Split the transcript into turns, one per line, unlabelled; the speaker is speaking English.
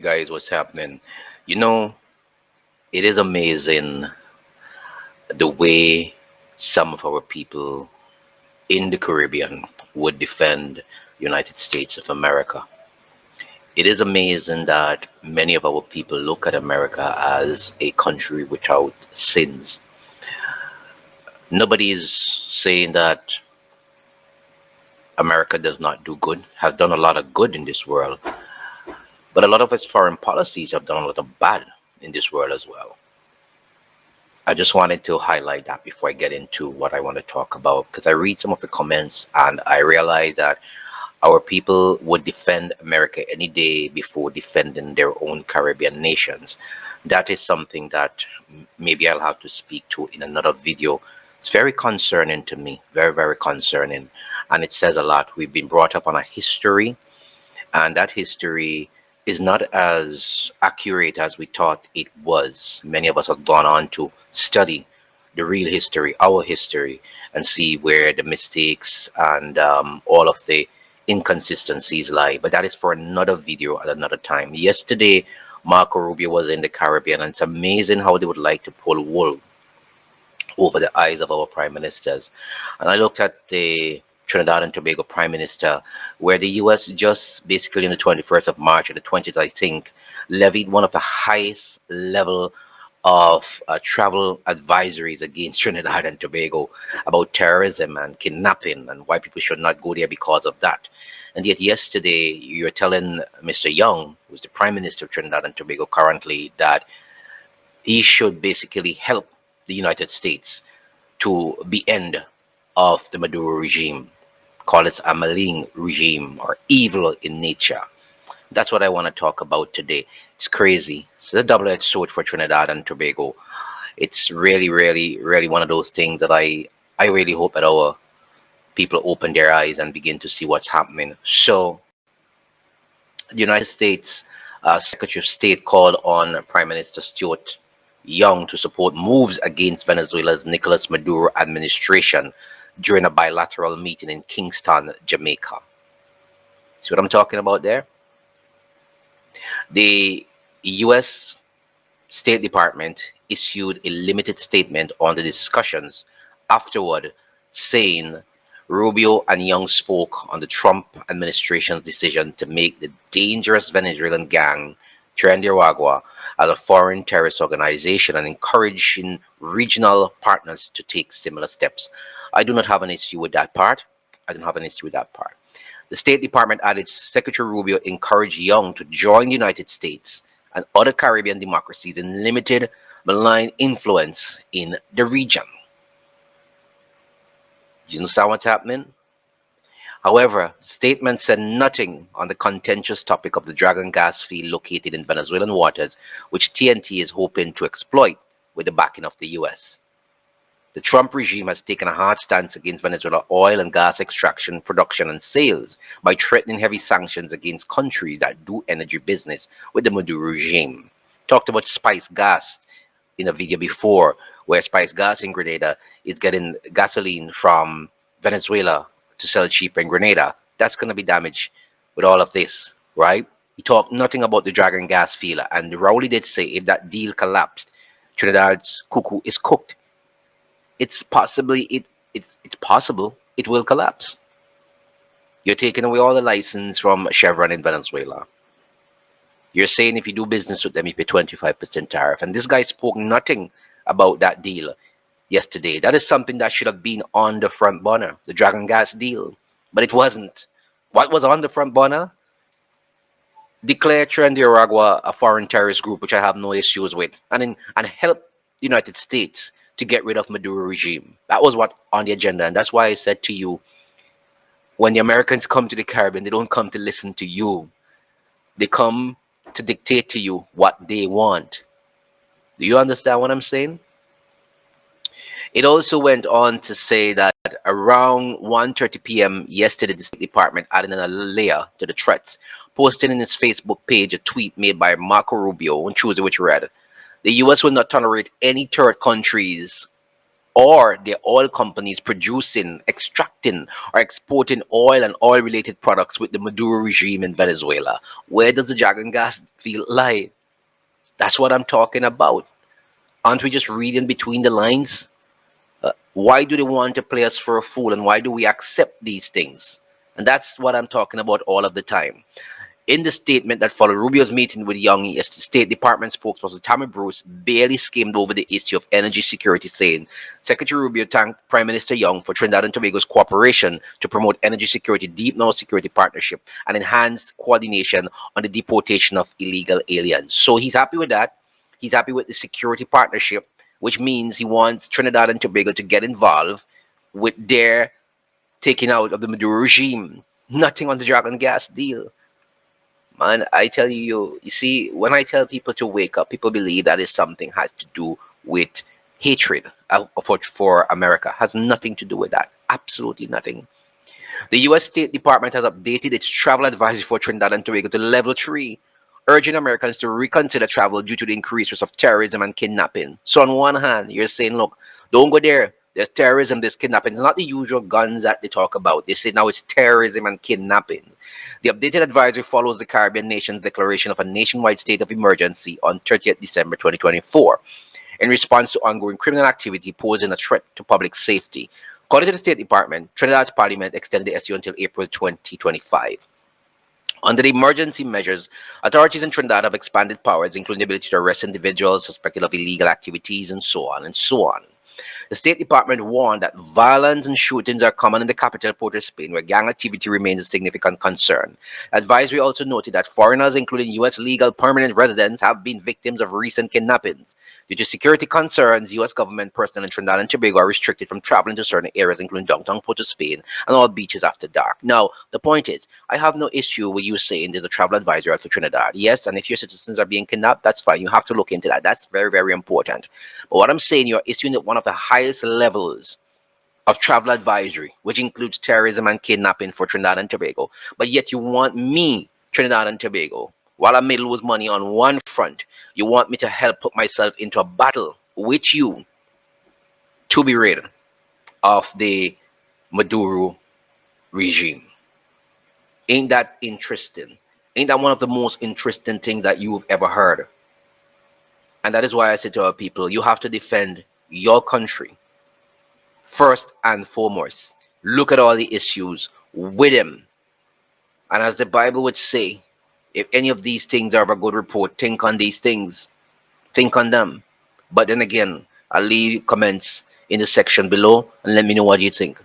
Guys, what's happening? You know, it is amazing the way some of our people in the Caribbean would defend United States of America. It is amazing that many of our people look at America as a country without sins. Nobody is saying that America does not do good, has done a lot of good in this world, but a lot of its foreign policies have done a lot of bad in this world as well. I just wanted to highlight that before I get into what I want to talk about because I read some of the comments and I realize that our people would defend America any day before defending their own Caribbean nations. That is something that maybe I'll have to speak to in another video. It's very concerning to me, very, very concerning. And it says a lot. We've been brought up on a history, and that history is not as accurate as we thought it was. Many of us have gone on to study the real history, our history, and see where the mistakes and all of the inconsistencies lie. But that is for another video at another time. Yesterday, Marco Rubio was in the Caribbean, and it's amazing how they would like to pull wool over the eyes of our prime ministers. And I looked at the Trinidad and Tobago prime minister, where the US just basically on the 21st of March or the 20th, I think, levied one of the highest level of travel advisories against Trinidad and Tobago about terrorism and kidnapping and why people should not go there because of that. And yet yesterday, you're telling Mr. Young, who's the prime minister of Trinidad and Tobago currently, that he should basically help the United States to the end of the Maduro regime. Call it a malign regime or evil in nature. That's what I want to talk about today. It's crazy. It's a double-edged sword for Trinidad and Tobago. It's really, really, really one of those things that I really hope that our people open their eyes and begin to see what's happening. So, the United States Secretary of State called on Prime Minister Stuart Young to support moves against Venezuela's Nicolas Maduro administration during a bilateral meeting in Kingston, Jamaica. See what I'm talking about there? The U.S. State Department issued a limited statement on the discussions afterward, saying Rubio and Young spoke on the Trump administration's decision to make the dangerous Venezuelan gang Trinidad as a foreign terrorist organization and encouraging regional partners to take similar steps. I do not have an issue with that part. I don't have an issue with that part. The State Department added Secretary Rubio encouraged Young to join the United States and other Caribbean democracies in limited malign influence in the region. You understand what's happening? However, statements said nothing on the contentious topic of the Dragon gas field located in Venezuelan waters, which TNT is hoping to exploit with the backing of the US. The Trump regime has taken a hard stance against Venezuela oil and gas extraction, production, and sales by threatening heavy sanctions against countries that do energy business with the Maduro regime. Talked about spice gas in a video before, where spice gas in Grenada is getting gasoline from Venezuela to sell cheaper in Grenada. That's going to be damaged with all of this, right? He talked nothing about the Dragon gas field, and Rowley did say if that deal collapsed, Trinidad's Cooke is cooked. It's it's possible it will collapse. You're taking away all the license from Chevron in Venezuela. You're saying if you do business with them, you pay 25% tariff. And this guy spoke nothing about that deal yesterday. That is something that should have been on the front burner, the Dragon gas deal. But it wasn't. What was on the front burner? Declare Trinidad a foreign terrorist group, which I have no issues with, and help the United States to get rid of Maduro regime. That was what on the agenda. And that's why I said to you, when the Americans come to the Caribbean, they don't come to listen to you. They come to dictate to you what they want. Do you understand what I'm saying? It also went on to say that around 1:30 p.m. yesterday, the State Department added another layer to the threats, posting in its Facebook page a tweet made by Marco Rubio on Tuesday, which read, "The U.S. will not tolerate any third countries or the oil companies producing, extracting, or exporting oil and oil related products with the Maduro regime in Venezuela? Where does the dragon gas field lie? That's what I'm talking about. Aren't we just reading between the lines? Why do they want to play us for a fool, and why do we accept these things? And that's what I'm talking about all of the time. In the statement that followed Rubio's meeting with Young, State Department spokesperson Tammy Bruce barely skimmed over the issue of energy security, saying Secretary Rubio thanked Prime Minister Young for Trinidad and Tobago's cooperation to promote energy security, deep North security partnership, and enhance coordination on the deportation of illegal aliens. So he's happy with that. He's happy with the security partnership, which means he wants Trinidad and Tobago to get involved with their taking out of the Maduro regime. Nothing on the Dragon gas deal. Man, I tell you, you see, when I tell people to wake up, people believe that is something has to do with hatred for America. Has nothing to do with that. Absolutely nothing. The U.S. State Department has updated its travel advisory for Trinidad and Tobago to level 3, urging Americans to reconsider travel due to the increased risk of terrorism and kidnapping. So on one hand, you're saying, look, don't go there. There's terrorism, there's kidnapping. It's not the usual guns that they talk about. They say now it's terrorism and kidnapping. The updated advisory follows the Caribbean nation's declaration of a nationwide state of emergency on 30th December 2024 in response to ongoing criminal activity posing a threat to public safety. According to the State Department, Trinidad's parliament extended the SU until April 2025. Under the emergency measures, authorities in Trinidad have expanded powers, including the ability to arrest individuals suspected of illegal activities and so on and so on. The State Department warned that violence and shootings are common in the capital, Port of Spain, where gang activity remains a significant concern. Advisory also noted that foreigners, including U.S. legal permanent residents, have been victims of recent kidnappings. Due to security concerns, U.S. government personnel in Trinidad and Tobago are restricted from traveling to certain areas, including downtown Port of Spain and all beaches after dark. Now, the point is, I have no issue with you saying there's a travel advisory out for Trinidad. Yes, and if your citizens are being kidnapped, that's fine. You have to look into that. That's very, very important. But what I'm saying, you're issuing one of the highest levels of travel advisory, which includes terrorism and kidnapping for Trinidad and Tobago. But yet you want me, Trinidad and Tobago, while I may lose money on one front, you want me to help put myself into a battle with you to be rid of the Maduro regime. Ain't that interesting? Ain't that one of the most interesting things that you've ever heard? And that is why I say to our people, you have to defend your country first and foremost. Look at all the issues with him. And as the Bible would say, if any of these things are of a good report, think on these things. Think on them. But then again, I'll leave comments in the section below and let me know what you think.